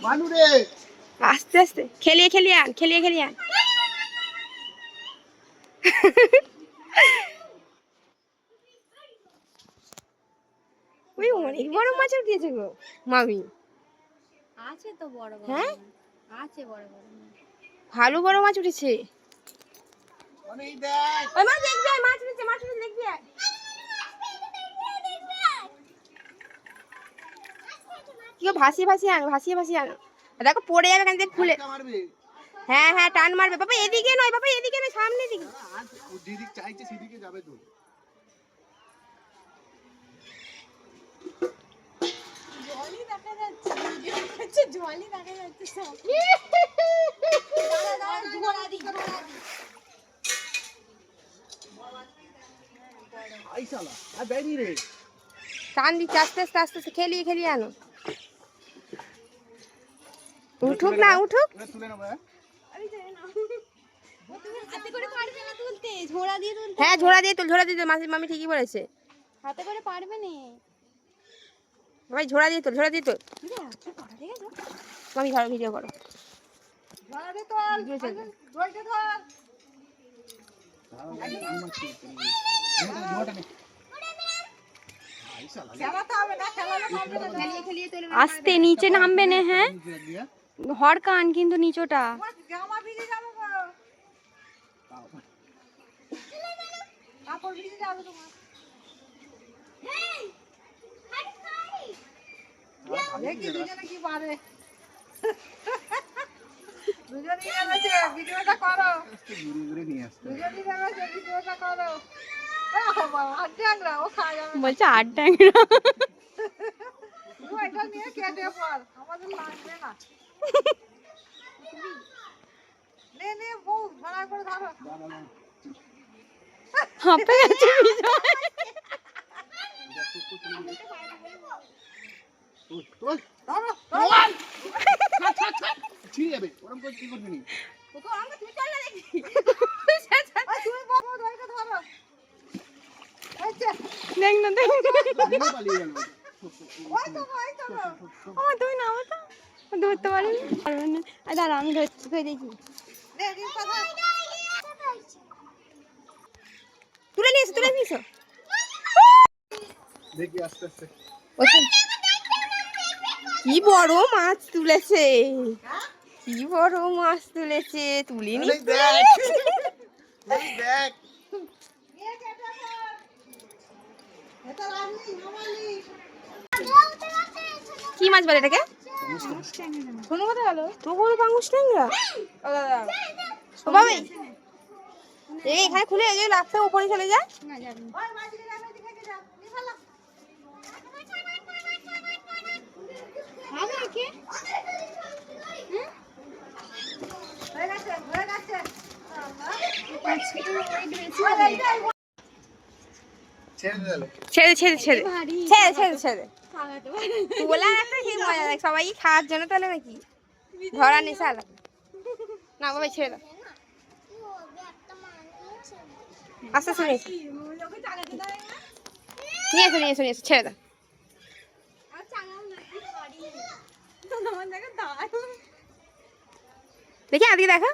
মানু রে আস্তে আস্তে খেলিয়ে আন ওই অনেক বড় মাছ উঠিয়েছে গো মামি। আছে তো বড় বড়। হ্যাঁ আছে বড় বড়। ভালো বড় মাছ উঠেছে। অনেক দেখ ওই মাছ দেখবি, মাছ উঠেছে দেখবি। কি ভাসিয়ে আনো। দেখো পড়ে যাবে কান থেকে খুলে। মারবে হ্যাঁ টান মারবে বাবা, এদিকে নয় সামনে দিকে। ও যেদিক চাইছে সেদিকে যাবে তো। জলই দেখা যাচ্ছে সব। আই শালা আর বেরি রে টান দিচ্ছে আস্তে আস্তে খেলিয়ে আনো। উঠুক। তুলে নেবো। হাতে করে পারবে না তুলতে, ঝোড়া দিয়ে তুলতে। হ্যাঁ ঝোড়া দিয়ে তুল মামি ঠিকই বলেছে। হাতে করে পারবে না। ভাই ঝোড়া দিয়ে তুল কি পড়া দেখেছো? মামি ধরো ভিডিও করো। ঝোড়া দিয়ে তোল। ধরতে ধর। আস্তে নিচে নামবে না। হ্যাঁ হরকান কিন্তু নিচটা। জামা ভিজে যাবে গো। কাপড় ভিজে যাবে তোমার। দেখি দুজনে কি পারে। দুজনেই নেমেছে, ভিডিওটা করো। ভিডিওটা করো। আট ট্যাংরা ও খায় যাবে। বলছে আট ট্যাংরা। এটা নিয়ে কেটে পড়, আমাদের লাগবে না। নে বউ ভাড়া করে ধরো। হাঁপে গেছে বিজয়। ছিড়ে যাবে ওরকম করে কি করবি? তুমি চল না দেখি। তুমি বাবু ধরে ধরো। আচ্ছা দেখ না। পালিয়ে গেল। ওই তো তুমি নামো তো। ধরতে পারবে না। দাঁড়া আমি ধরছি, তুই দেখি। তুলে নিয়েছো। দেখি আস্তে আস্তে। কি বড় মাছ তুলেছে। তুলিনি। দেখ কি মাছ বলে এটাকে? শোনো কথা বলো তো, বড় পাঙ্গুস ট্যাংরা। ও বাবা এই এখানে খুলে এই রাস্তা উপরে চলে যায়। ছেড়ে তোলা একটা কি মজা দেখ, সবাই খাওয়ার জন্য তোলে নাকি? ধরা নেশা আলাদা না বাবা, ছেড়ে দাও আস্তে নিয়ে এসো ছেড়ে দাও। দেখি আদিকে দেখা।